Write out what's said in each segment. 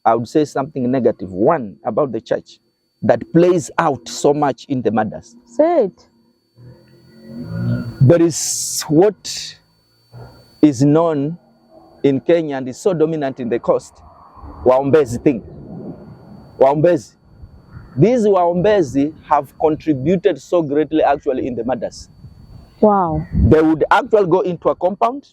I would say something negative. One, about the church that plays out so much in the murders. Say it. There is what is known in Kenya and is so dominant in the coast, Waombezi thing. Waombezi. These Waombezi have contributed so greatly actually in the murders. Wow. They would actually go into a compound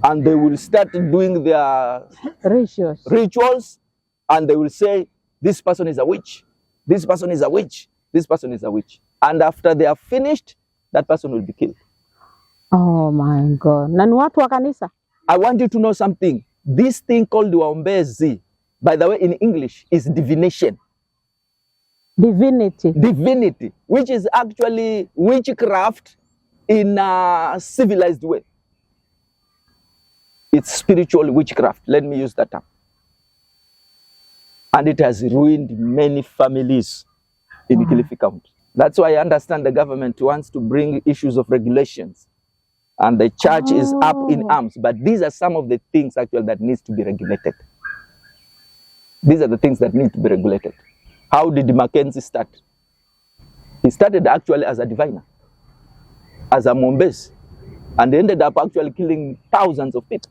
and they will start doing their rituals, and they will say, this person is a witch, this person is a witch, this person is a witch. And after they are finished, that person will be killed. Oh my God. Na ni watu wa kanisa? I want you to know something. This thing called Waombezi, by the way, in English, is divination. Divinity. Divinity, which is actually witchcraft in a civilized way. It's spiritual witchcraft. Let me use that term. And it has ruined many families in Kilifi County. That's why I understand the government wants to bring issues of regulations. And the church is up in arms. But these are some of the things actually that needs to be regulated. These are the things that need to be regulated. How did Mackenzie start? He started actually as a diviner, as a Mwombezi, and ended up actually killing thousands of people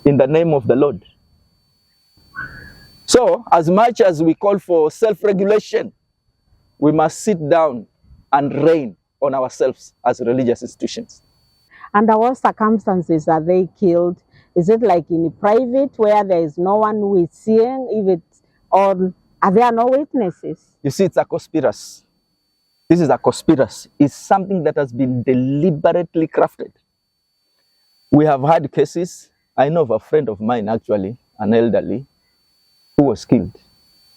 in the name of the Lord. So, as much as we call for self-regulation, we must sit down and reign on ourselves as religious institutions. Under what circumstances are they killed? Is it like in private where there is no one who is seeing, or are there no witnesses? You see, it's a conspiracy. This is a conspiracy. It's something that has been deliberately crafted. We have had cases. I know of a friend of mine, actually, an elderly, who was killed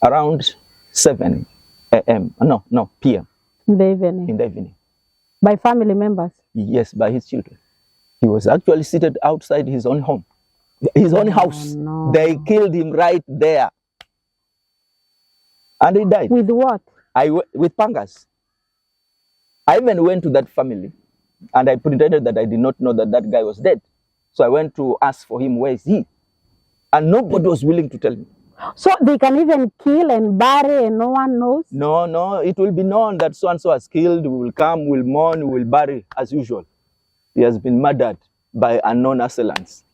around 7 a.m. No, p.m. In the evening. In the evening. By family members? Yes, by his children. He was actually seated outside his own home, his own house. No. They killed him right there. And he died. With what? With pangas. I even went to that family and I pretended that I did not know that that guy was dead. So I went to ask for him, where is he? And nobody was willing to tell me. So they can even kill and bury and no one knows? No, it will be known that so-and-so has killed, we will come, we will mourn, we will bury as usual. He has been murdered by unknown assailants.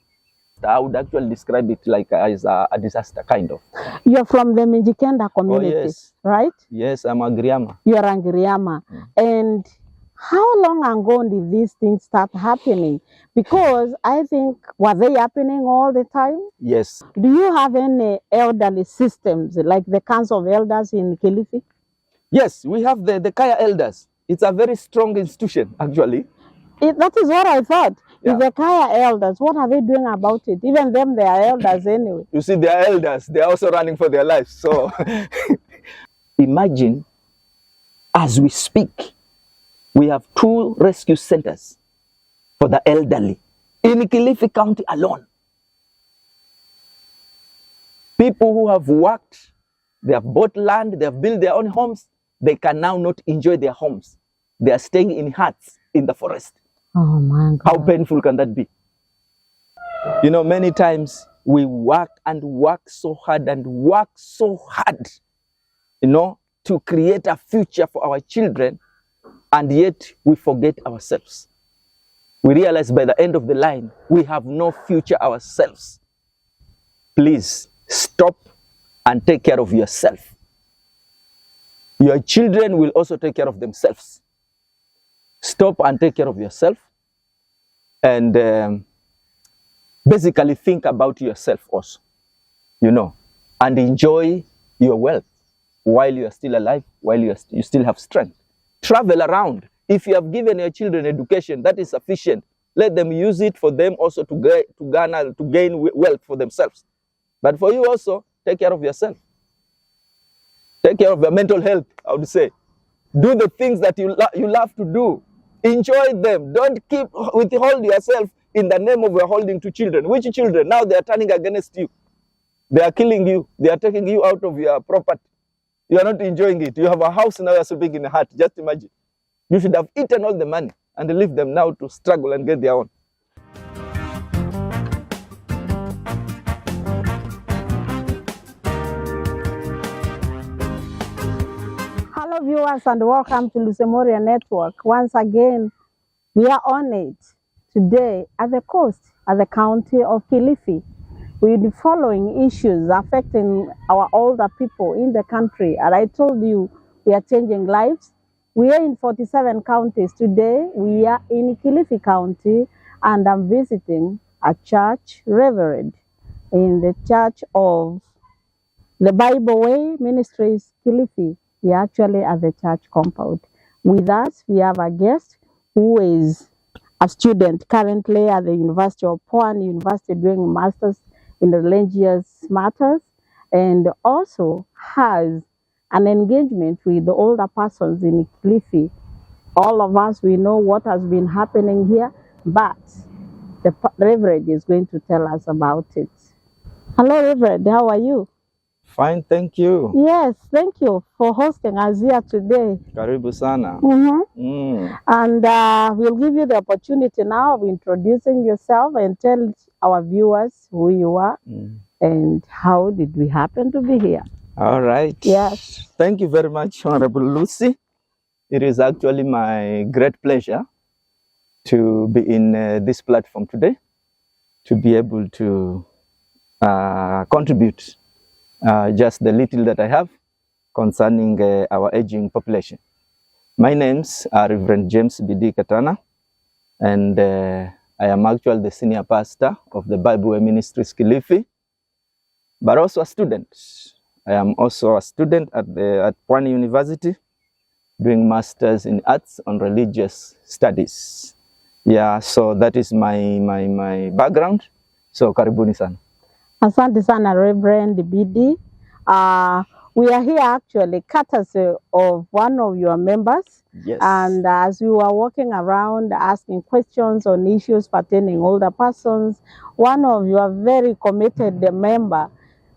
I would actually describe it like as a disaster, kind of. You're from the Mijikenda community, yes. Right? Yes, I'm a Griama. You're a Griama. And how long ago did these things start happening? Because I think, were they happening all the time? Yes. Do you have any elderly systems, like the Council of Elders in Kilifi? Yes, we have the Kaya Elders. It's a very strong institution, actually. That is what I thought. Yeah. The Kaya Elders, what are they doing about it? Even them, they are elders anyway. You see, they are elders. They are also running for their lives. So imagine, as we speak, we have 2 rescue centers for the elderly in Kilifi County alone. People who have worked, they have bought land, they have built their own homes, they can now not enjoy their homes. They are staying in huts in the forest. Oh my God. How painful can that be? You know, many times we work and work so hard and work so hard, you know, to create a future for our children, and yet we forget ourselves. We realize by the end of the line, we have no future ourselves. Please stop and take care of yourself. Your children will also take care of themselves. Stop and take care of yourself, and basically think about yourself also, you know, and enjoy your wealth while you are still alive, while you still have strength. Travel around. If you have given your children education, that is sufficient. Let them use it for them also to gain wealth for themselves. But for you also, take care of yourself. Take care of your mental health, I would say. Do the things that you love to do. Enjoy them. Don't withhold yourself in the name of holding to children. Which children? Now they are turning against you. They are killing you. They are taking you out of your property. You are not enjoying it. You have a house now, you are sleeping in a hut. Just imagine. You should have eaten all the money and leave them now to struggle and get their own. viewers, and welcome to Mworia Network. Once again, we are on it today at the coast, at the county of Kilifi. We'll be following issues affecting our older people in the country. And I told you, we are changing lives. We are in 47 counties today. We are in Kilifi County, and I'm visiting a church reverend in the Church of the Bible Way Ministries, Kilifi. We are actually at the church compound. With us, we have a guest who is a student currently at the University of Pwani University doing masters in religious matters, and also has an engagement with the older persons in Kilifi. All of us, we know what has been happening here, but the Reverend is going to tell us about it. Hello, Reverend, how are you? Fine, thank you. Yes, thank you for hosting us here today. Karibu sana. And we'll give you the opportunity now of introducing yourself and tell our viewers who you are and how did we happen to be here. All right. Yes. Thank you very much, Honorable Lucy. It is actually my great pleasure to be in this platform today, to be able to contribute just the little that I have concerning our aging population. My name's Reverend James B.D. Katana, and I am actually the senior pastor of the Bible Way Ministries Kilifi, but also a student. I am also a student at Pwani University, doing masters in arts and religious studies. Yeah, so that is my background. So karibuni sana. Asante sana, Reverend BD. We are here actually courtesy of one of your members. Yes. And as we were walking around asking questions on issues pertaining older persons, one of your very committed member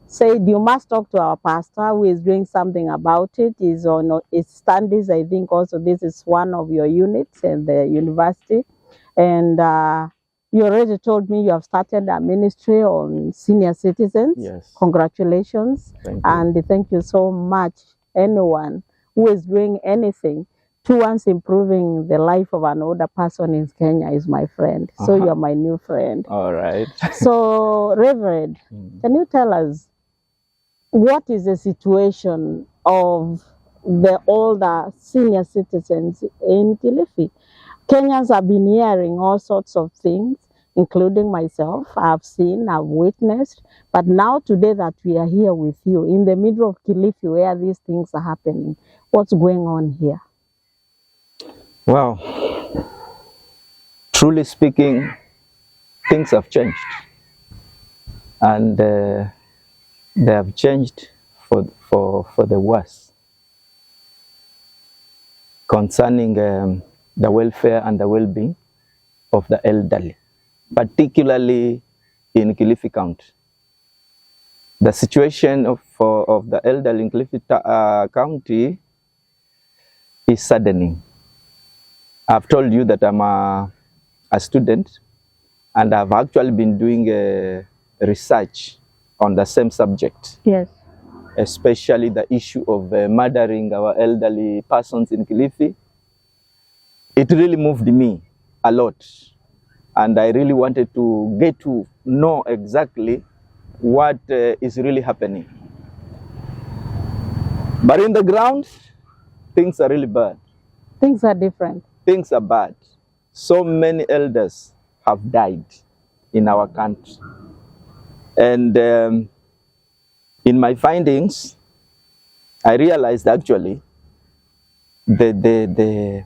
said you must talk to our pastor who is doing something about it. He's on his studies. I think also this is one of your units at the university. And you already told me you have started a ministry on senior citizens. Yes. Congratulations. Thank you. And thank you so much. Anyone who is doing anything towards improving the life of an older person in Kenya is my friend. So you're my new friend. All right. So, Reverend, can you tell us what is the situation of the older senior citizens in Kilifi? Kenyans have been hearing all sorts of things, including myself. I've seen, I've witnessed, but now today that we are here with you in the middle of Kilifi where these things are happening, what's going on here? Well, truly speaking, things have changed, and they have changed for the worse concerning the welfare and the well-being of the elderly, particularly in Kilifi County. The situation of the elderly in Kilifi County is saddening. I've told you that I'm a student, and I've actually been doing research on the same subject. Yes. Especially the issue of murdering our elderly persons in Kilifi. It really moved me a lot, and I really wanted to get to know exactly what is really happening. But in the ground, things are really bad. Things are different. Things are bad. So many elders have died in our country. And in my findings, I realized actually the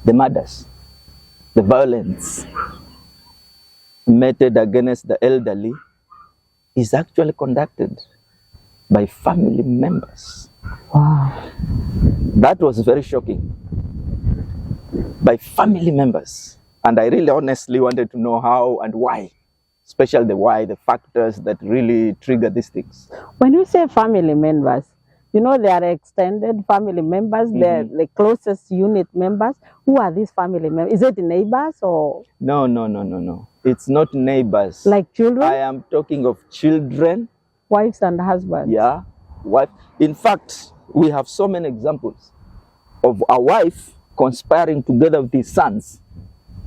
murders, the violence meted against the elderly is actually conducted by family members. Wow. That was very shocking. By family members. And I really honestly wanted to know how and why, especially the why, the factors that really trigger these things. When you say family members, you know, they are extended family members, they're the closest unit members. Who are these family members? Is it neighbors or? No. It's not neighbors. Like children? I am talking of children. Wives and husbands? Yeah. Wife. In fact, we have so many examples of a wife conspiring together with his sons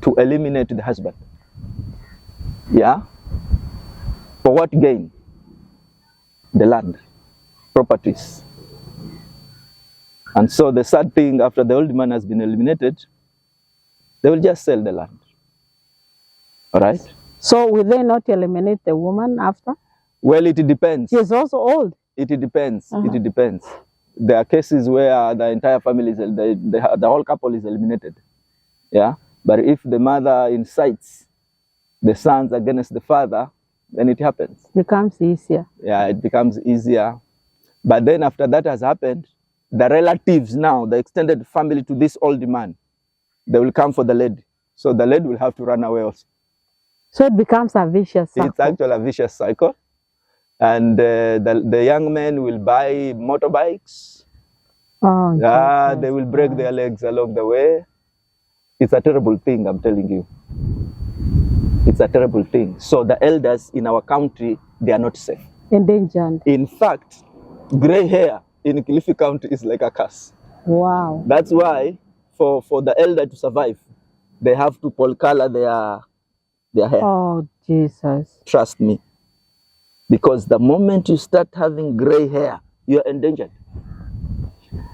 to eliminate the husband. Yeah? For what gain? The land, properties. And so the sad thing, after the old man has been eliminated, they will just sell the land. All right? So will they not eliminate the woman after? Well, it depends. She's also old. It depends. It depends. There are cases where the entire family, the whole couple is eliminated. Yeah? But if the mother incites the sons against the father, then it happens. Becomes easier. Yeah, it becomes easier. But then after that has happened, the relatives now, the extended family to this old man, they will come for the lady. So the lady will have to run away also. So it becomes a vicious cycle. It's actually a vicious cycle. And the young men will buy motorbikes. Oh, Yeah, they will break their legs along the way. It's a terrible thing, I'm telling you. It's a terrible thing. So the elders in our country, they are not safe. Endangered. In fact, gray hair in Kilifi County is like a curse. Wow. That's why for the elder to survive, they have to color their hair. Oh, Jesus. Trust me. Because the moment you start having gray hair, you're endangered.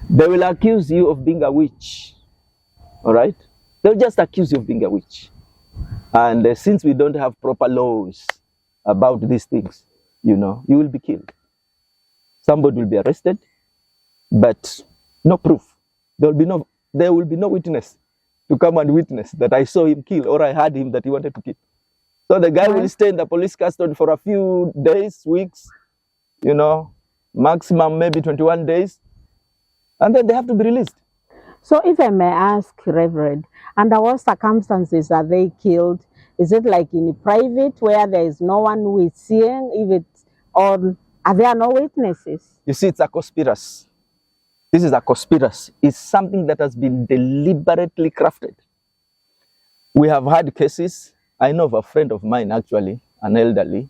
They will accuse you of being a witch. All right? They'll just accuse you of being a witch. And since we don't have proper laws about these things, you know, you will be killed. Somebody will be arrested, but no proof. There will be no witness to come and witness that I saw him kill or I heard him that he wanted to kill. So the guy will stay in the police custody for a few days, weeks, you know, maximum maybe 21 days, and then they have to be released. So if I may ask, Reverend, under what circumstances are they killed? Is it like in private where there is no one who is seeing, or are there no witnesses? You see, it's a conspiracy. This is a conspiracy. It's something that has been deliberately crafted. We have had cases. I know of a friend of mine, actually, an elderly,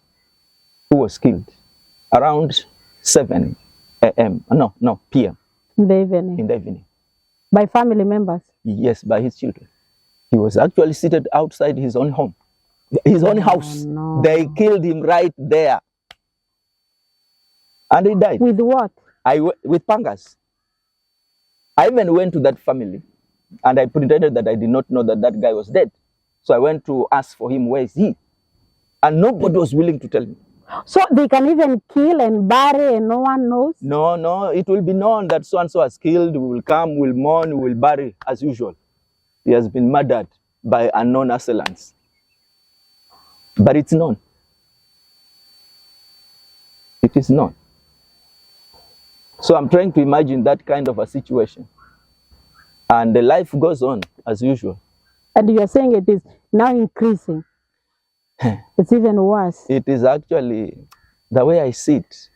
who was killed around 7 a.m. No, p.m. In the evening. In the evening. By family members? Yes, by his children. He was actually seated outside his own home, his own house. No. They killed him right there. And he died. With what? With pangas. I even went to that family and I pretended that I did not know that that guy was dead. So I went to ask for him, where is he? And nobody was willing to tell me. So they can even kill and bury and no one knows? No, it will be known that so-and-so has killed. We will come, we'll mourn, we'll bury as usual. He has been murdered by unknown assailants. But it's known. It is known. So I'm trying to imagine that kind of a situation. And the life goes on as usual. And you are saying it is now increasing. It's even worse. It is actually, the way I see it,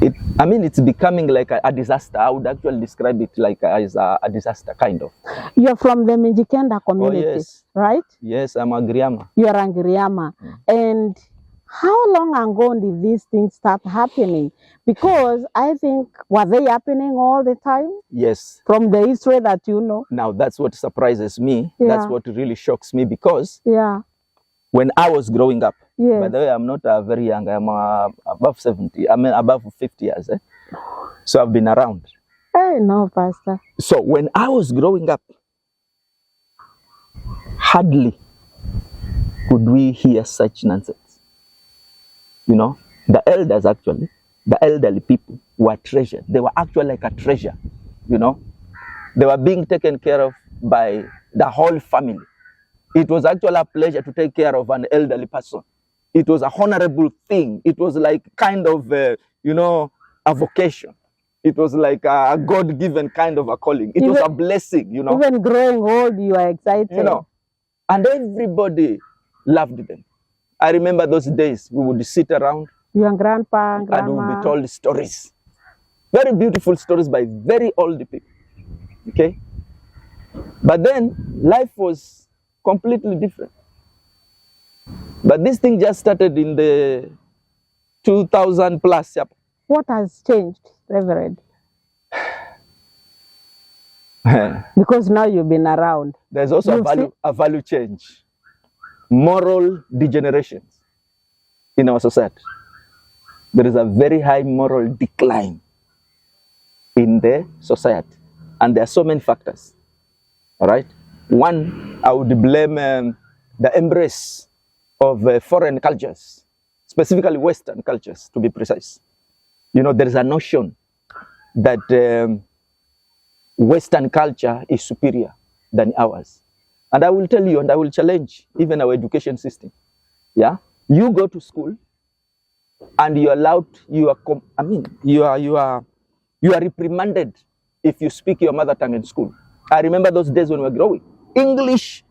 it's becoming like a disaster. I would actually describe it like as a disaster, kind of. You're from the Mijikenda community, yes. Right? Yes, I'm a Griama. You're a Griama. And how long ago did these things start happening? Because I think, were they happening all the time? Yes. From the history that you know? Now, that's what surprises me. Yeah. That's what really shocks me, because yeah, when I was growing up, yes. By the way, I'm not very young. I'm above 70. I mean, above 50 years. So I've been around. Hey, no, Pastor. So when I was growing up, hardly could we hear such nonsense. You know, the elders actually, the elderly people were treasured. They were actually like a treasure, you know. They were being taken care of by the whole family. It was actually a pleasure to take care of an elderly person. It was a honorable thing. It was like kind of, a vocation. It was like a God-given kind of a calling. It was a blessing, you know. Even growing old, you are excited. You know, and everybody loved them. I remember those days we would sit around. Your grandpa, grandma. And we would be told stories. Very beautiful stories by very old people. Okay? But then life was completely different. But this thing just started in the 2000 plus. What has changed? Reverend? Because now you've been around. There's also a value change, moral degeneration in our society. There is a very high moral decline in the society, and there are so many factors. All right. One, I would blame the embrace of foreign cultures, specifically Western cultures, to be precise. You know, there is a notion that Western culture is superior than ours. And I will tell you, and I will challenge even our education system. Yeah, you go to school, and you're allowed, you are reprimanded if you speak your mother tongue in school. I remember those days when we were growing. English,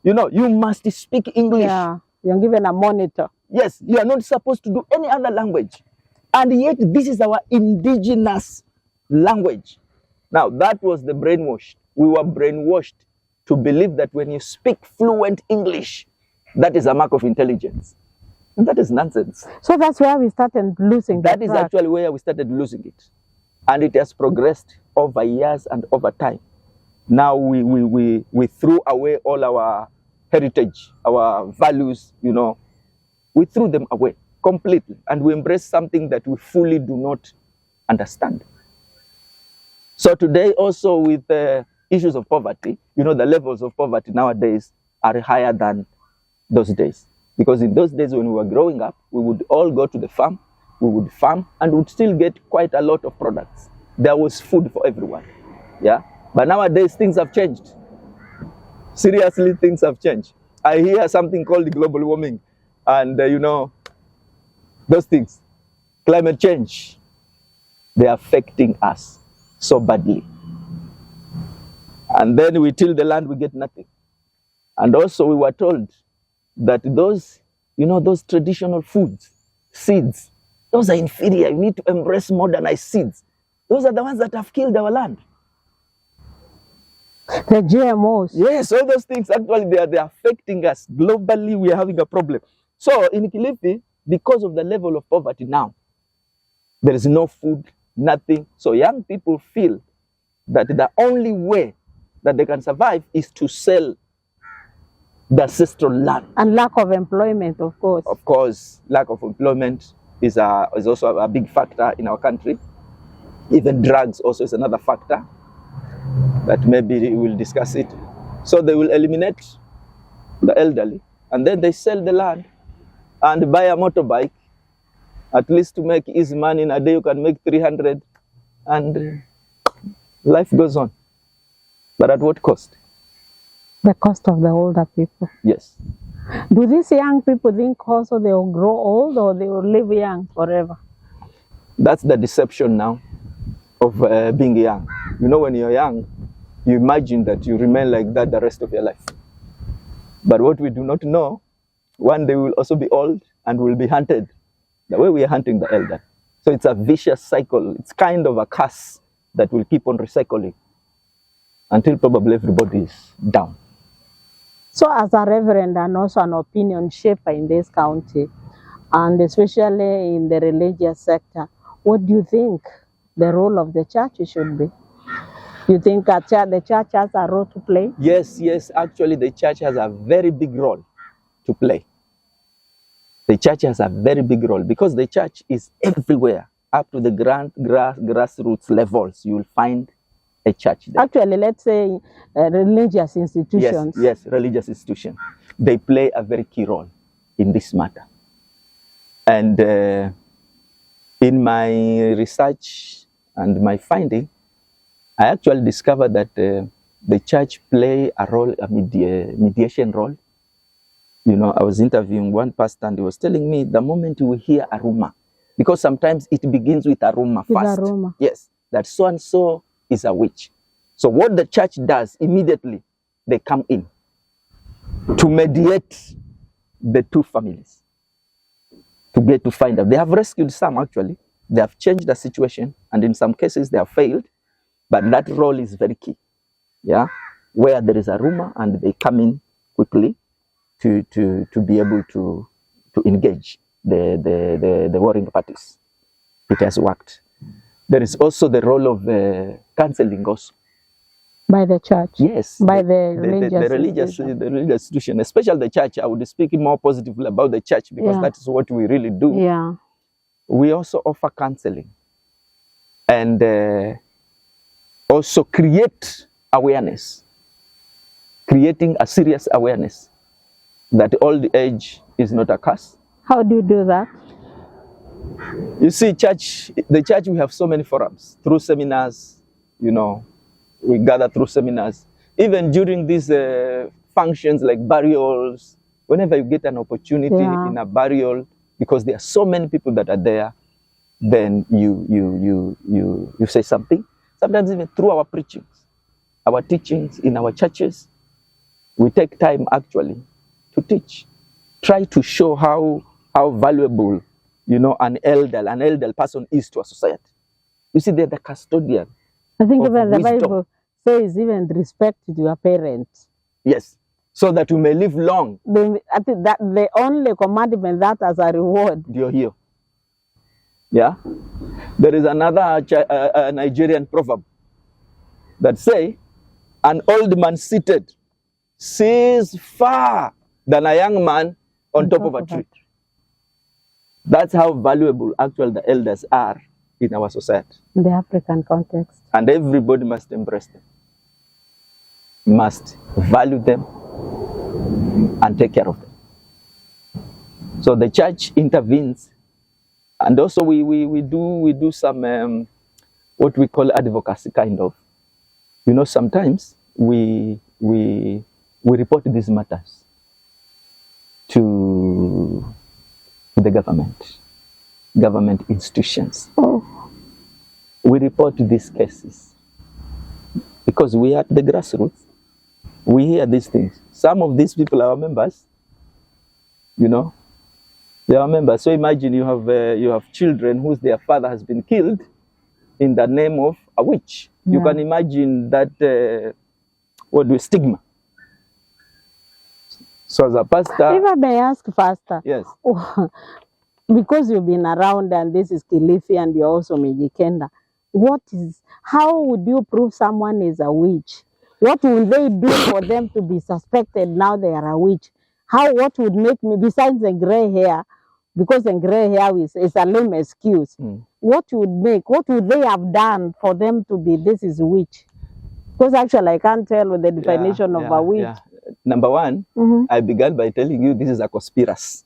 you know, you must speak English. Yeah, you're given a monitor. Yes, you are not supposed to do any other language. And yet, this is our indigenous language. Now, that was the brainwash. We were brainwashed to believe that when you speak fluent English, that is a mark of intelligence. And that is nonsense. So that's where we started losing That is actually where we started losing it. And it has progressed over years and over time. Now we threw away all our heritage, our values, you know. We threw them away completely. And we embrace something that we fully do not understand. So today also with issues of poverty, you know, the levels of poverty nowadays are higher than those days. Because in those days when we were growing up, we would all go to the farm, we would farm, and would still get quite a lot of products. There was food for everyone. Yeah. But nowadays things have changed. Seriously, things have changed. I hear something called global warming, and you know, those things, climate change, they're affecting us so badly. And then we till the land, we get nothing. And also we were told that those, you know, those traditional foods, seeds, those are inferior. You need to embrace modernized seeds. Those are the ones that have killed our land. The GMOs. Yes, all those things actually they're affecting us. Globally, we are having a problem. So in Kilifi, because of the level of poverty now, there is no food, nothing. So young people feel that the only way that they can survive is to sell the ancestral land. And lack of employment, of course. Of course, lack of employment is also a big factor in our country. Even drugs also is another factor that maybe we'll discuss it. So they will eliminate the elderly, and then they sell the land and buy a motorbike, at least to make easy money. In a day you can make 300, and life goes on. But at what cost? The cost of the older people. Yes. Do these young people think also they will grow old or they will live young forever? That's the deception now of being young. You know, when you're young, you imagine that you remain like that the rest of your life. But what we do not know, one day we will also be old and will be hunted the way we are hunting the elder. So it's a vicious cycle. It's kind of a curse that will keep on recycling until probably everybody is down. So as a reverend and also an opinion shaper in this county, and especially in the religious sector, what do you think the role of the church should be? You think the church has a role to play? Yes, actually the church has a very big role to play. The church has a very big role because the church is everywhere, up to the grassroots levels. You will find a church there. Actually, let's say religious institutions. Yes, religious institutions. They play a very key role in this matter. And in my research and my finding, I actually discovered that the church play a role, a mediation role. You know, I was interviewing one pastor and he was telling me the moment you hear a rumor, because sometimes it begins with a rumor first. A rumor. Yes, that so-and-so is a witch. So what the church does, immediately they come in to mediate the two families to get to find out. They have rescued some actually. They have changed the situation, and in some cases they have failed. But that role is very key, yeah, where there is a rumor and they come in quickly to be able to engage the warring parties. It has worked. There is also the role of counseling also. By the church. Yes. By the religious institution, especially the church. I would speak more positively about the church because that is what we really do. Yeah. We also offer counseling and also create awareness, creating a serious awareness that old age is not a curse. How do you do that? You see, the church, we have so many forums through seminars, you know, we gather through seminars. Even during these functions like burials, whenever you get an opportunity in a burial, because there are so many people that are there, then you say something. Sometimes even through our preachings, our teachings in our churches, we take time actually to teach, try to show how valuable, you know, an elder person is to a society. You see, they're the custodian. I think even the Bible says even respect to your parents. Yes, so that you may live long. I think that the only commandment that as a reward. You're here. Yeah. There is another Nigerian proverb that say, an old man seated sees far than a young man on top of a tree. That's how valuable actually the elders are in our society. In the African context. And everybody must embrace them, must value them and take care of them. So the church intervenes, and also we do some what we call advocacy kind of. You know, sometimes we report these matters to the government institutions. We report these cases because we are at the grassroots. We hear these things. Some of these people are our members. You know, they are members. So imagine you have children whose their father has been killed in the name of a witch. Yeah. You can imagine that stigma. So as a pastor, if I may ask, Pastor. Yes. Because you've been around and this is Kilifi and you're also Mijikenda, how would you prove someone is a witch? What will they do for them to be suspected now they are a witch? What would make me, besides the gray hair, because the gray hair is a lame excuse, what would they have done for them to be, this is witch? Because actually I can't tell with the definition of a witch. Yeah. Number one, I began by telling you this is a conspiracy.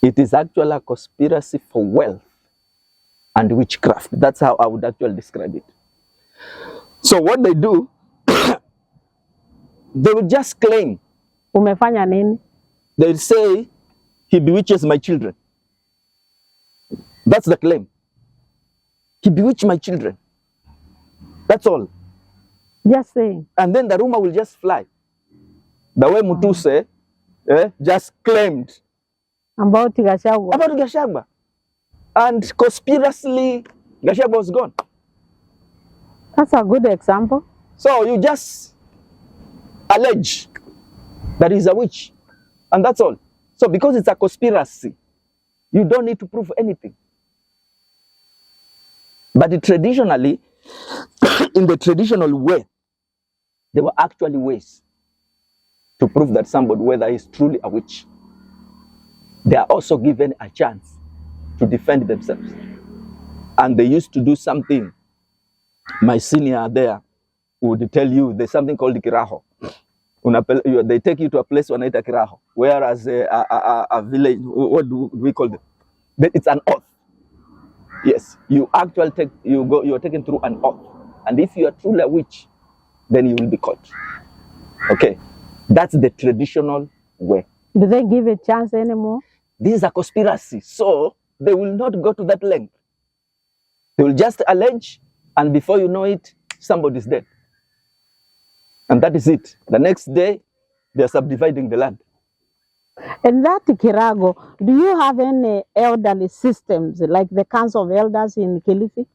It is actually a conspiracy for wealth and witchcraft. That's how I would actually describe it. So what they do, they will just claim. Umefanya nini? They will say, he bewitches my children. That's the claim. He bewitched my children. That's all. Just saying. And then the rumor will just fly. The way Mutuse just claimed. About Gachagua. And conspiracyly, Gachagua was gone. That's a good example. So you just allege that he's a witch. And that's all. So because it's a conspiracy, you don't need to prove anything. But traditionally, in the traditional way, there were actually ways to prove that somebody, whether he's truly a witch. They are also given a chance to defend themselves. And they used to do something. My senior there would tell you there's something called kiraho. They take you to a place where it's kiraho. Whereas a village, what do we call it? It's an oath. Yes, you actually you're taken through an oath. And if you are truly a witch, then you will be caught. Okay, that's the traditional way. Do they give a chance anymore? This is a conspiracy, so they will not go to that length. They will just allege, and before you know it, somebody's dead. And that is it. The next day, they are subdividing the land. And that Kirago, do you have any elderly systems, like the Council of Elders in Kilifi?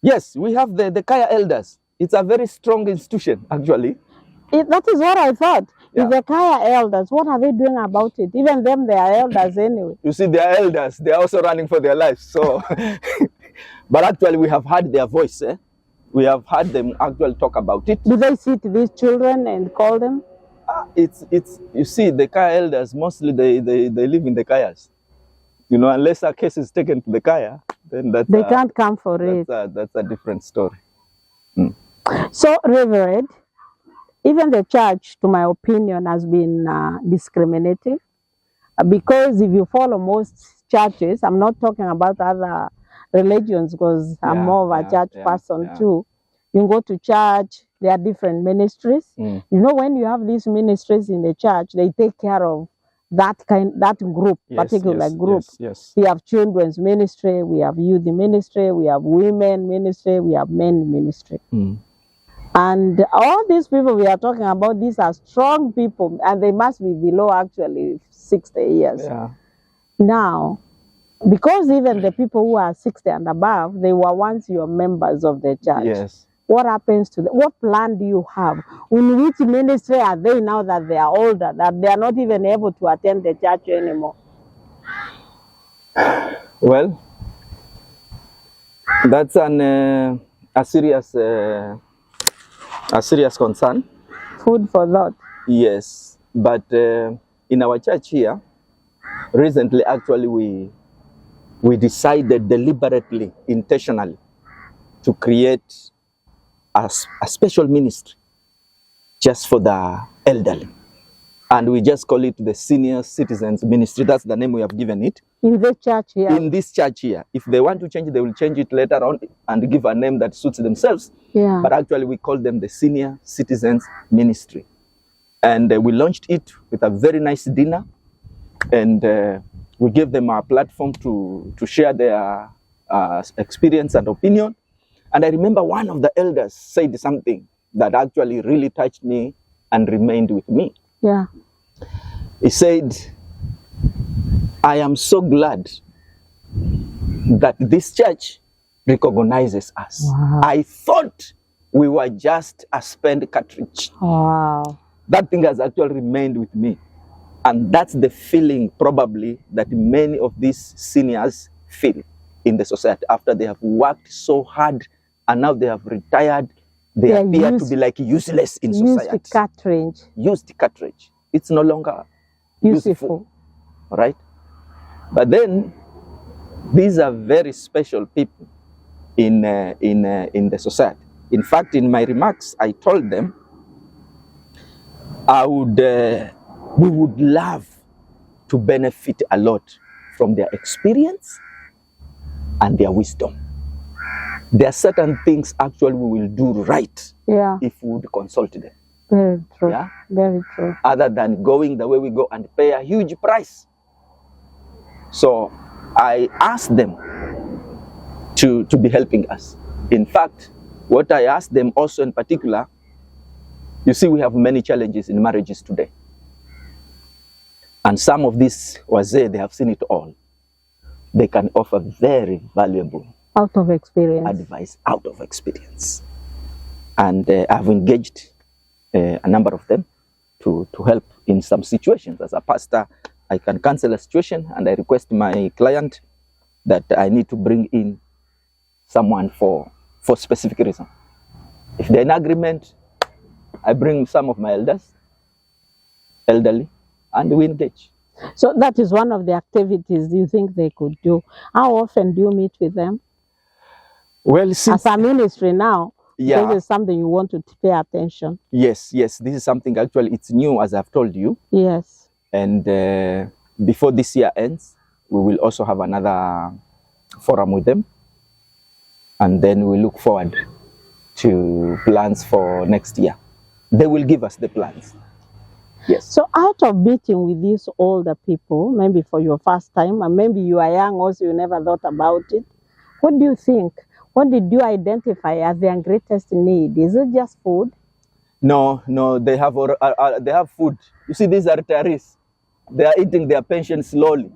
Yes, we have the Kaya Elders. It's a very strong institution, actually. That is what I thought. Yeah. The Kaya Elders, what are they doing about it? Even them, they are elders anyway. You see, they are elders. They are also running for their lives. So But actually, we have heard their voice. We have heard them actually talk about it. Do they sit these children and call them? It's you see, the Kaya elders mostly they live in the Kayas. You know, unless a case is taken to the Kaya, then They can't come for it. That's a different story. So, Reverend, even the church, to my opinion, has been discriminative. Because if you follow most churches, I'm not talking about other religions because I'm more of a church person too. You go to church, there are different ministries. You know, when you have these ministries in the church, they take care of that group, particular group. Yes. We have children's ministry, we have youth ministry, we have women ministry, we have men ministry. And all these people we are talking about, these are strong people, and they must be below actually 60 years. Yeah. Now, because even the people who are 60 and above, they were once your members of the church. Yes. What happens to them? What plan do you have? In which ministry are they now that they are older, that they are not even able to attend the church anymore? Well, that's a serious concern. Food for thought. Yes, but in our church here, recently, actually, we decided deliberately, intentionally, to create a special ministry just for the elderly. And we just call it the Senior Citizens Ministry. That's the name we have given it. In the church here? In this church here. If they want to change it, they will change it later on and give a name that suits themselves. Yeah. But actually, we call them the Senior Citizens Ministry. And we launched it with a very nice dinner. And we gave them a platform to share their experience and opinion. And I remember one of the elders said something that actually really touched me and remained with me. Yeah. He said, I am so glad that this church recognizes us. Wow. I thought we were just a spend cartridge. Wow. That thing has actually remained with me. And that's the feeling probably that many of these seniors feel in the society after they have worked so hard and now they have retired. They appear to be like useless in society. Used cartridge. Used cartridge. It's no longer useful. Right? But then, these are very special people in the society. In fact, in my remarks, I told them we would love to benefit a lot from their experience and their wisdom. There are certain things actually we will do right if we would consult them. Very true. Yeah? Very true. Other than going the way we go and pay a huge price. So I asked them to be helping us. In fact, what I asked them also in particular, you see, we have many challenges in marriages today. And some of these wazee, they have seen it all. They can offer very valuable out of experience advice, out of experience. And I've engaged a number of them to help in some situations. As a pastor, I can cancel a situation and I request my client that I need to bring in someone for specific reason. If they're in agreement, I bring some of my elderly, and we engage. So that is one of the activities you think they could do. How often do you meet with them? Well, since as a ministry now, yeah, this is something you want to pay attention. Yes, this is something actually, it's new as I've told you. Yes. And before this year ends, we will also have another forum with them. And then we look forward to plans for next year. They will give us the plans. Yes. So out of meeting with these older people, maybe for your first time, and maybe you are young also, you never thought about it, what do you think? What did you identify as their greatest need? Is it just food? No, they have food. You see, these are retirees. They are eating their pension slowly.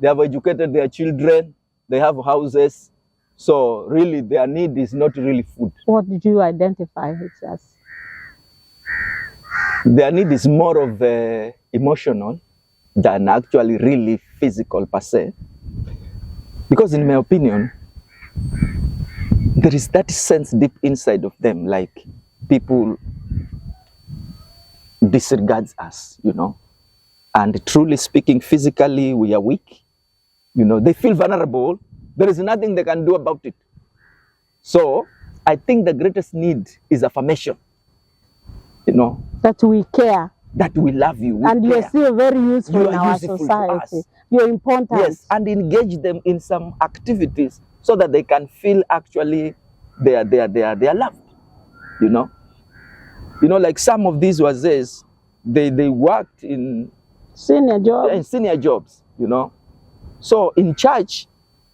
They have educated their children. They have houses. So really, their need is not really food. What did you identify it as? Their need is more of emotional than actually really physical per se. Because in my opinion, there is that sense deep inside of them, like people disregards us, you know. And truly speaking, physically, we are weak. You know, they feel vulnerable. There is nothing they can do about it. So I think the greatest need is affirmation. You know, That we care. that we love you. We And you're care. still very useful You in are our useful to society. us. You're important. Yes, and engage them in some activities so that they can feel actually they are loved. You know, like some of these wazes, they worked in Senior job. senior jobs. You know, so in church,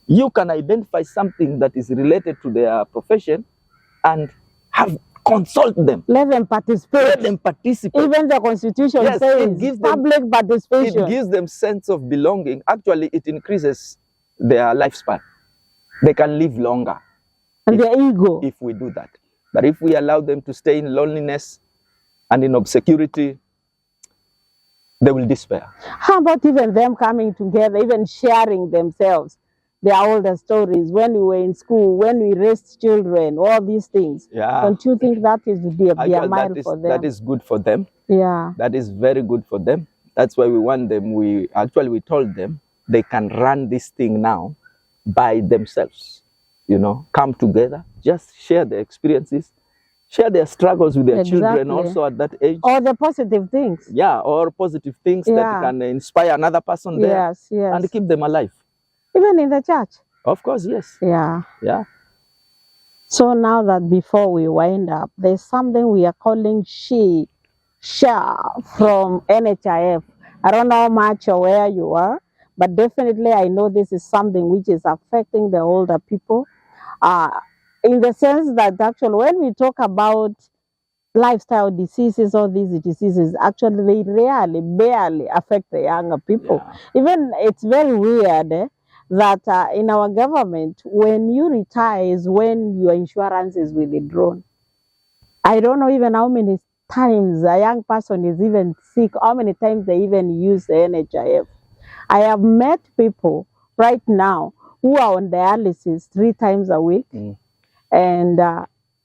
you can identify something that is related to their profession, and consult them. Let them participate. Let them participate. Even the Constitution Yes, says it gives them, public participation. It gives them sense of belonging. Actually, it increases their lifespan. They can live longer. And their ego. If we do that. But if we allow them to stay in loneliness and in obscurity, they will despair. How about even them coming together, even sharing themselves, their older stories, when we were in school, when we raised children, all these things. Yeah. Don't you think that is be a mile for them? That is good for them. Yeah. That is very good for them. That's why we want them. We told them they can run this thing now by themselves. You know, come together, just share their experiences, share their struggles with their children also at that age. Or the positive things. Yeah, or positive things that can inspire another person there. Yes, yes. And keep them alive. Even in the church. Of course, yes. Yeah. Yeah. So now that before we wind up, there's something we are calling SHA from NHIF. I don't know how much or where you are, but definitely I know this is something which is affecting the older people. In the sense that actually when we talk about lifestyle diseases or these diseases, actually they rarely, barely affect the younger people. Yeah. Even it's very weird that in our government, when you retire is when your insurance is withdrawn. I don't know even how many times a young person is even sick, how many times they even use the NHIF. I have met people right now who are on dialysis 3 times a week. And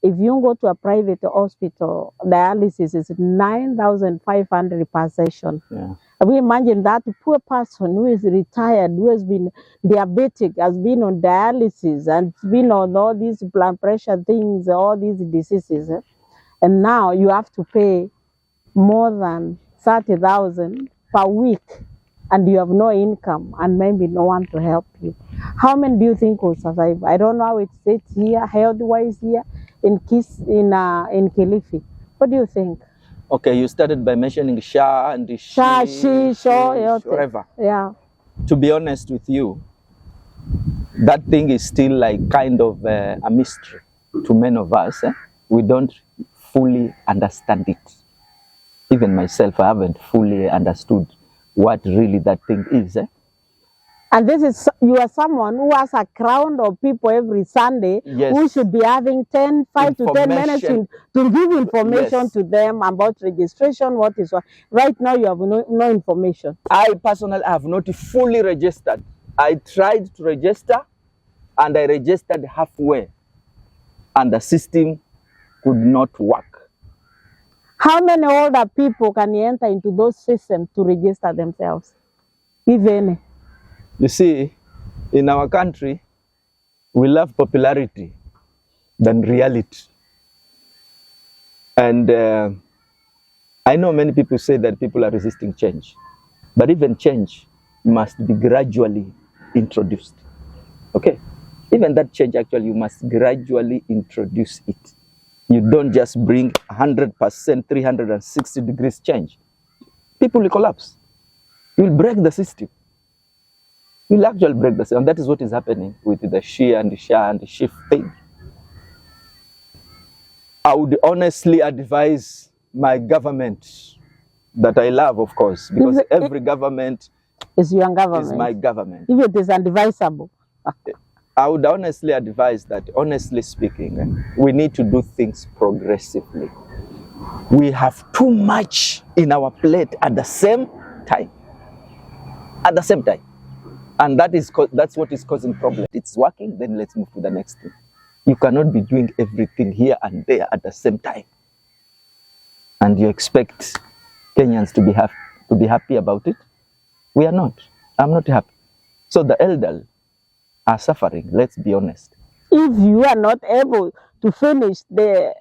if you go to a private hospital, dialysis is 9,500 per session. Yeah. We imagine that poor person who is retired, who has been diabetic, has been on dialysis and been on all these blood pressure things, all these diseases. And now you have to pay more than 30,000 per week. And you have no income and maybe no one to help you. How many do you think will survive? I don't know how it's here, health-wise here in Kilifi. What do you think? Okay, you started by mentioning SHA and the whatever. Yeah. To be honest with you, that thing is still like kind of a mystery to many of us. We don't fully understand it. Even myself, I haven't fully understood what really that thing is. And this is, you are someone who has a crowd of people every Sunday, yes, who should be having 5 to 10 minutes to give information, yes, to them about registration, what is what. Right now you have no information. I personally have not fully registered. I tried to register and I registered halfway and the system could not work. How many older people can enter into those systems to register themselves, if any? You see, in our country, we love popularity than reality. And I know many people say that people are resisting change, but even change must be gradually introduced. Okay? Even that change, actually, you must gradually introduce it. You don't just bring 100%, 360 degrees change. People will collapse. You'll break the system. You'll actually break the system. And that is what is happening with the SHA and the SHIFT thing. I would honestly advise my government, that I love, of course, because every government is your government. Is my government. If it is undivisible. I would honestly advise that, honestly speaking, we need to do things progressively. We have too much in our plate at the same time. At the same time. And that's what is causing problems. It's working, then let's move to the next thing. You cannot be doing everything here and there at the same time. And you expect Kenyans to be happy about it. We are not. I'm not happy. So the elderly are suffering, let's be honest. If you are not able to finish the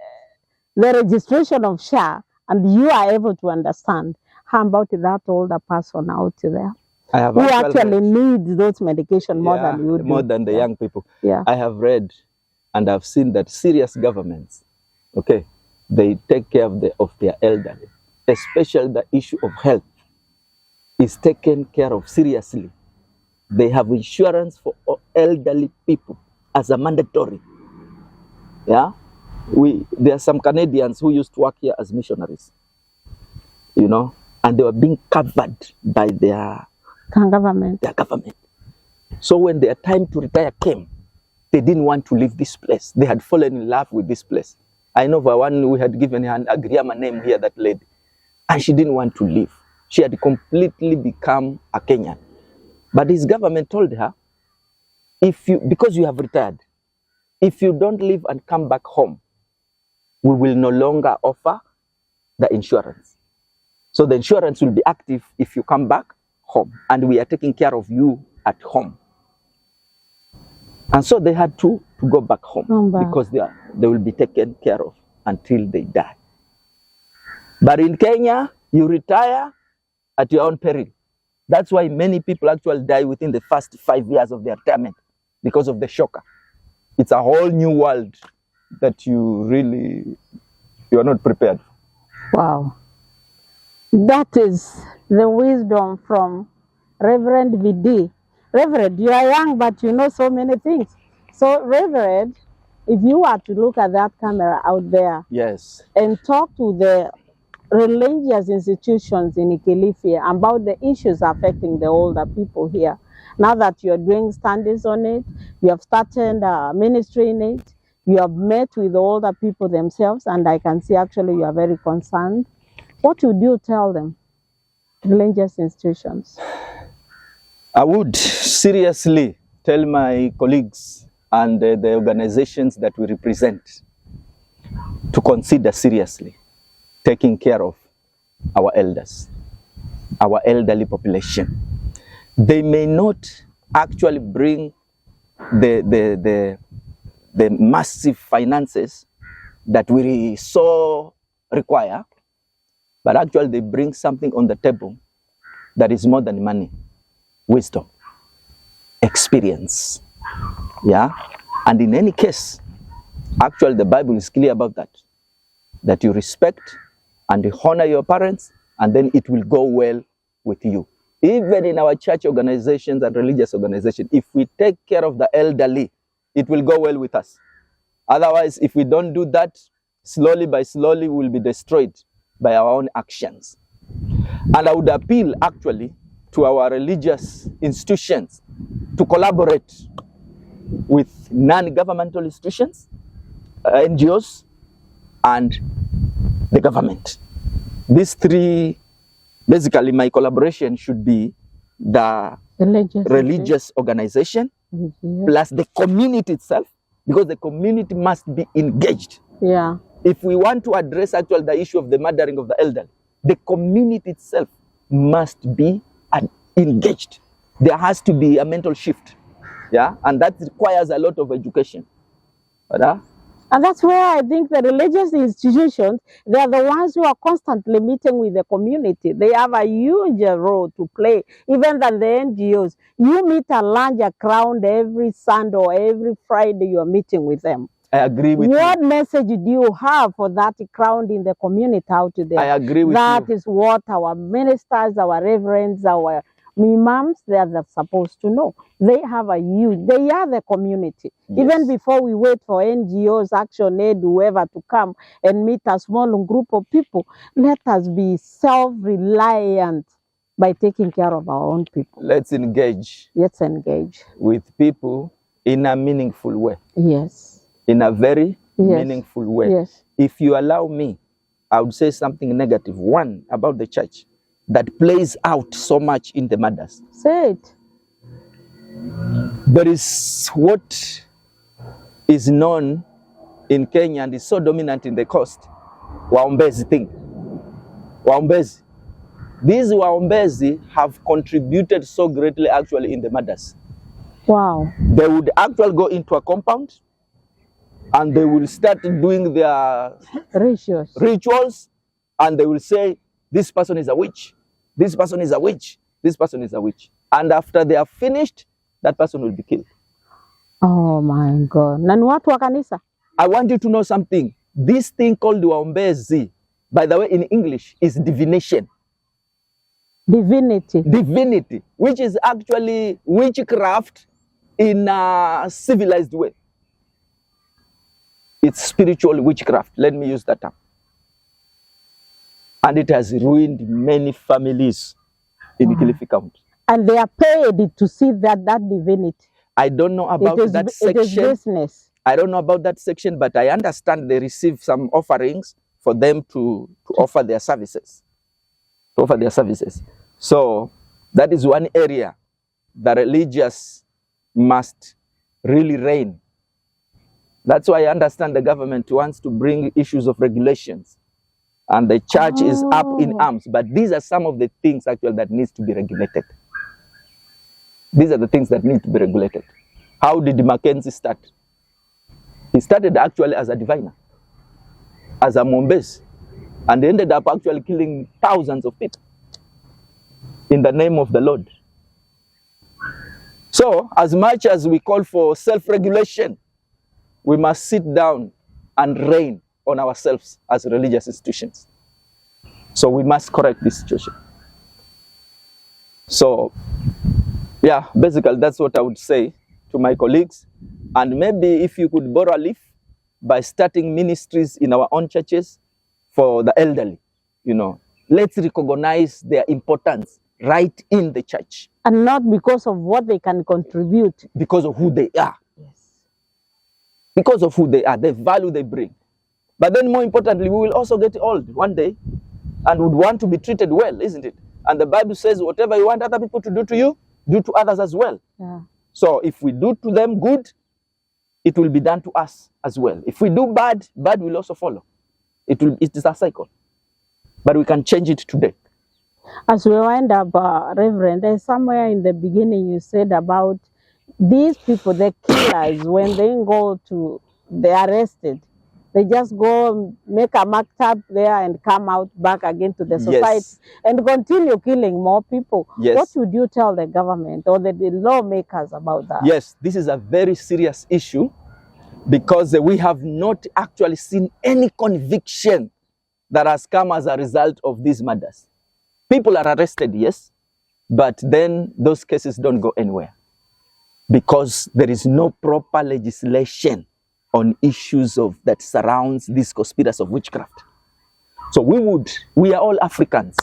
registration of SHA and you are able to understand, how about that older person out there who actually needs those medication more than you do? More than the young people. Yeah. I have read and I've seen that serious governments, okay, they take care of their elderly, especially the issue of health is taken care of seriously. They have insurance for elderly people as a mandatory. Yeah, there are some Canadians who used to work here as missionaries, you know, and they were being covered by their government. So when their time to retire came, they didn't want to leave this place. They had fallen in love with this place. I know for one, we had given her an Agriama name here, that lady, and she didn't want to leave. She had completely become a Kenyan. But his government told her, because you have retired, if you don't leave and come back home, we will no longer offer the insurance. So the insurance will be active if you come back home, and we are taking care of you at home. And so they had to go back home because they will be taken care of until they die. But in Kenya, you retire at your own peril. That's why many people actually die within the first 5 years of their retirement because of the shocker. It's a whole new world that you are not prepared for. Wow. That is the wisdom from Reverend VD. Reverend, you are young, but you know so many things. So, Reverend, if you were to look at that camera out there, yes, and talk to the religious institutions in Kilifi about the issues affecting the older people here, now that you're doing studies on it, you have started a ministry in it, you have met with the older people themselves, and I can see actually you are very concerned. What would you tell them, religious institutions? I would seriously tell my colleagues and the organizations that we represent to consider seriously taking care of our elders, our elderly population. They may not actually bring the massive finances that we so require, but actually they bring something on the table that is more than money: wisdom, experience. Yeah, and in any case, actually the Bible is clear about that you respect and honor your parents, and then it will go well with you. Even in our church organizations and religious organizations, if we take care of the elderly, it will go well with us. Otherwise, if we don't do that, slowly by slowly, we will be destroyed by our own actions. And I would appeal actually to our religious institutions to collaborate with non-governmental institutions, NGOs, and the government. These three, basically my collaboration should be the religious organization, plus the community itself, because the community must be engaged. Yeah. If we want to address actually the issue of the murdering of the elderly, the community itself must be engaged. There has to be a mental shift. Yeah, and that requires a lot of education. And that's where I think the religious institutions, they are the ones who are constantly meeting with the community. They have a huge role to play, even than the NGOs. You meet a larger crowd every Sunday or every Friday, you are meeting with them. I agree with you. What message do you have for that crowd in the community out there? I agree with you. That is what our ministers, our reverends, our imams, they are supposed to know. They have a huge, they are the community. Yes. Even before we wait for NGOs, Action Aid, whoever to come and meet a small group of people, let us be self-reliant by taking care of our own people. Let's engage. Let's engage with people in a meaningful way. Yes. In a very meaningful way. Yes. If you allow me, I would say something negative. One, about the church that plays out so much in the murders. Say it. There is what is known in Kenya and is so dominant in the coast, Waombezi thing. Waombezi. These Waombezi have contributed so greatly actually in the murders. Wow. They would actually go into a compound and they will start doing their rituals, and they will say, this person is a witch, this person is a witch, this person is a witch. And after they are finished, that person will be killed. Oh my God. Na ni watu wa kanisa? I want you to know something. This thing called Waombezi, by the way, in English, is divination. Divinity. Divinity, which is actually witchcraft in a civilized way. It's spiritual witchcraft. Let me use that term. And it has ruined many families in Kilifi County. And they are paid to see that divinity. I don't know about that section. It is business. I don't know about that section, but I understand they receive some offerings for them to offer their services. To offer their services. So that is one area the religious must really reign. That's why I understand the government wants to bring issues of regulations, and the church is up in arms. But these are some of the things actually that needs to be regulated. These are the things that need to be regulated. How did Mackenzie start? He started actually as a diviner, as a Mwombezi, and ended up actually killing thousands of people in the name of the Lord. So, as much as we call for self-regulation, we must sit down and reign on ourselves as religious institutions. So we must correct this situation. So, yeah, basically that's what I would say to my colleagues. And maybe if you could borrow a leaf by starting ministries in our own churches for the elderly, you know, let's recognize their importance right in the church. And not because of what they can contribute. Because of who they are. Yes. Because of who they are, the value they bring. But then more importantly, we will also get old one day and would want to be treated well, isn't it? And the Bible says, whatever you want other people to do to you, do to others as well. Yeah. So if we do to them good, it will be done to us as well. If we do bad, bad will also follow. It is a cycle. But we can change it today. As we wind up, Reverend, there's somewhere in the beginning you said about these people, the killers, when they go to, they're arrested. They just go make a maktab there and come out back again to the society and continue killing more people. Yes. What would you tell the government or the lawmakers about that? Yes, this is a very serious issue because we have not actually seen any conviction that has come as a result of these murders. People are arrested, yes, but then those cases don't go anywhere because there is no proper legislation on issues that surrounds this conspiracy of witchcraft. So we are all Africans,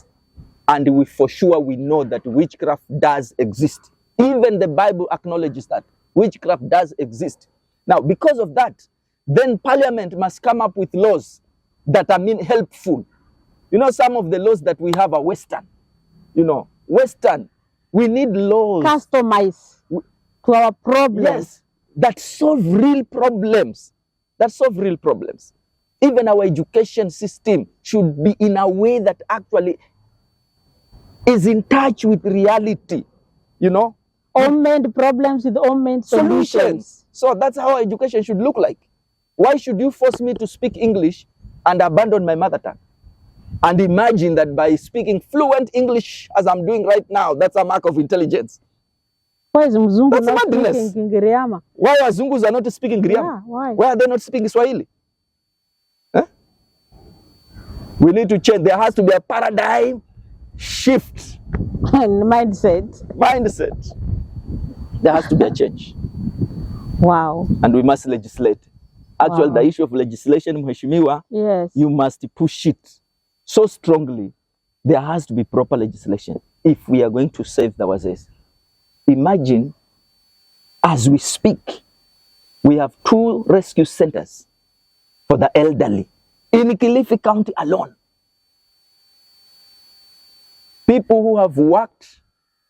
and for sure we know that witchcraft does exist. Even the Bible acknowledges that witchcraft does exist. Now, because of that, then Parliament must come up with laws that are helpful. You know, some of the laws that we have are Western. You know, Western. We need laws. Customized to our problems. Yes, that solve real problems. That solve real problems. Even our education system should be in a way that actually is in touch with reality. You know? Homemade problems with homemade solutions. So that's how our education should look like. Why should you force me to speak English and abandon my mother tongue? And imagine that by speaking fluent English as I'm doing right now, that's a mark of intelligence. Why is Mzungu That's not madness. speaking Kingiriama? Why are Zungus are not speaking Giriama? Yeah, why? Why are they not speaking Swahili? Huh? We need to change. There has to be a paradigm shift. And mindset. Mindset. There has to be a change. Wow. And we must legislate. Actually, Wow. the issue of legislation, Mheshimiwa, Yes. you must push it so strongly. There has to be proper legislation if we are going to save the Wazes. Imagine, as we speak, we have 2 rescue centers for the elderly in Kilifi County alone. People who have worked,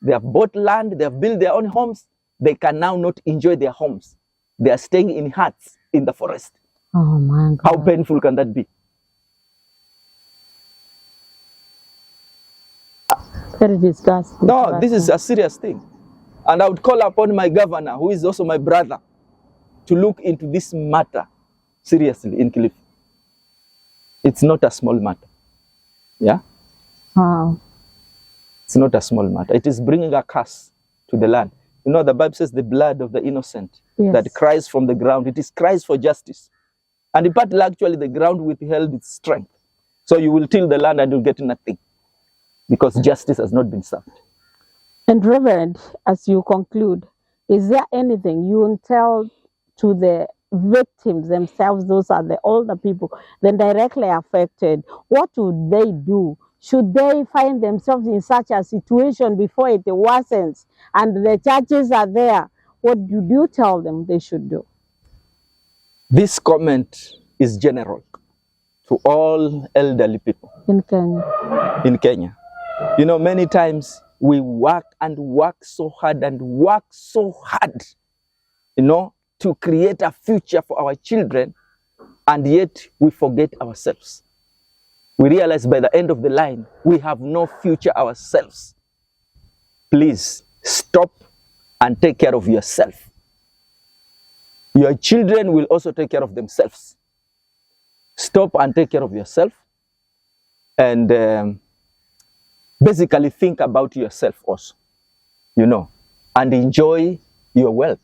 they have bought land, they have built their own homes, they can now not enjoy their homes. They are staying in huts in the forest. Oh my God. How painful can that be? Very disgusting. No, this is a serious thing. And I would call upon my governor, who is also my brother, to look into this matter seriously in Kilifi. It's not a small matter. Yeah? Wow. It's not a small matter. It is bringing a curse to the land. You know, the Bible says the blood of the innocent that cries from the ground. It is cries for justice. And in part, actually, the ground withheld its strength. So you will till the land and you'll get nothing because justice has not been served. And Reverend, as you conclude, is there anything you will tell to the victims themselves? Those are the older people, then directly affected. What would they do? Should they find themselves in such a situation before it worsens and the churches are there? What do you tell them they should do? This comment is general to all elderly people In Kenya. in Kenya. You know, many times we work and work so hard and work so hard, you know, to create a future for our children, and yet we forget ourselves. We realize by the end of the line, we have no future ourselves. Please stop and take care of yourself. Your children will also take care of themselves. Stop and take care of yourself. And basically think about yourself also, you know, and enjoy your wealth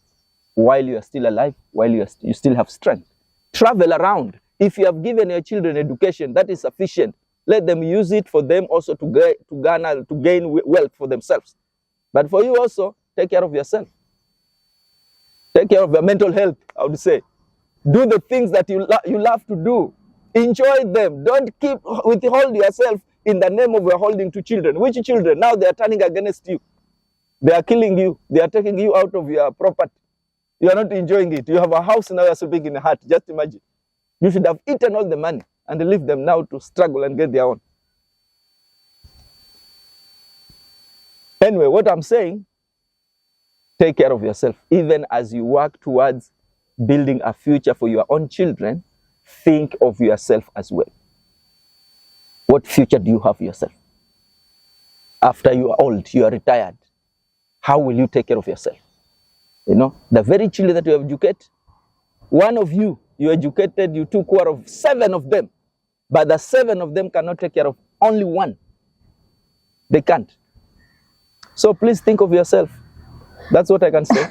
while you are still alive, while you still have strength. Travel around. If you have given your children education, that is sufficient. Let them use it for them also to gain wealth for themselves. But for you also, take care of yourself. Take care of your mental health, I would say. Do the things that you love to do. Enjoy them. Don't withhold yourself in the name of your holding to children. Which children? Now they are turning against you. They are killing you. They are taking you out of your property. You are not enjoying it. You have a house, now you are sleeping in a hut. Just imagine. You should have eaten all the money and leave them now to struggle and get their own. Anyway, what I'm saying, take care of yourself. Even as you work towards building a future for your own children, think of yourself as well. What future do you have yourself? After you are old, you are retired, how will you take care of yourself? You know, the very children that you educate, one of you educated, you took care of 7 of them, but the 7 of them cannot take care of only 1. They can't. So please think of yourself. That's what I can say.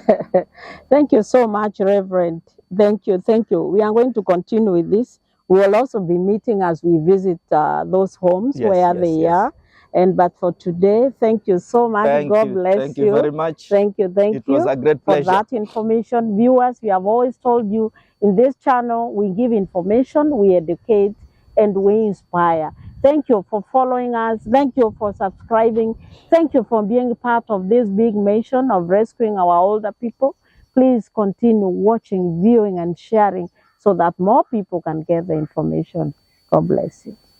Thank you so much, Reverend. Thank you. Thank you. We are going to continue with this. We will also be meeting as we visit those homes where they are. But for today, thank you so much. God bless you. Thank you very much. Thank you. Thank you. It was a great pleasure. For that information. Viewers, we have always told you in this channel, we give information, we educate, and we inspire. Thank you for following us. Thank you for subscribing. Thank you for being part of this big mission of rescuing our older people. Please continue watching, viewing, and sharing so that more people can get the information. God bless you.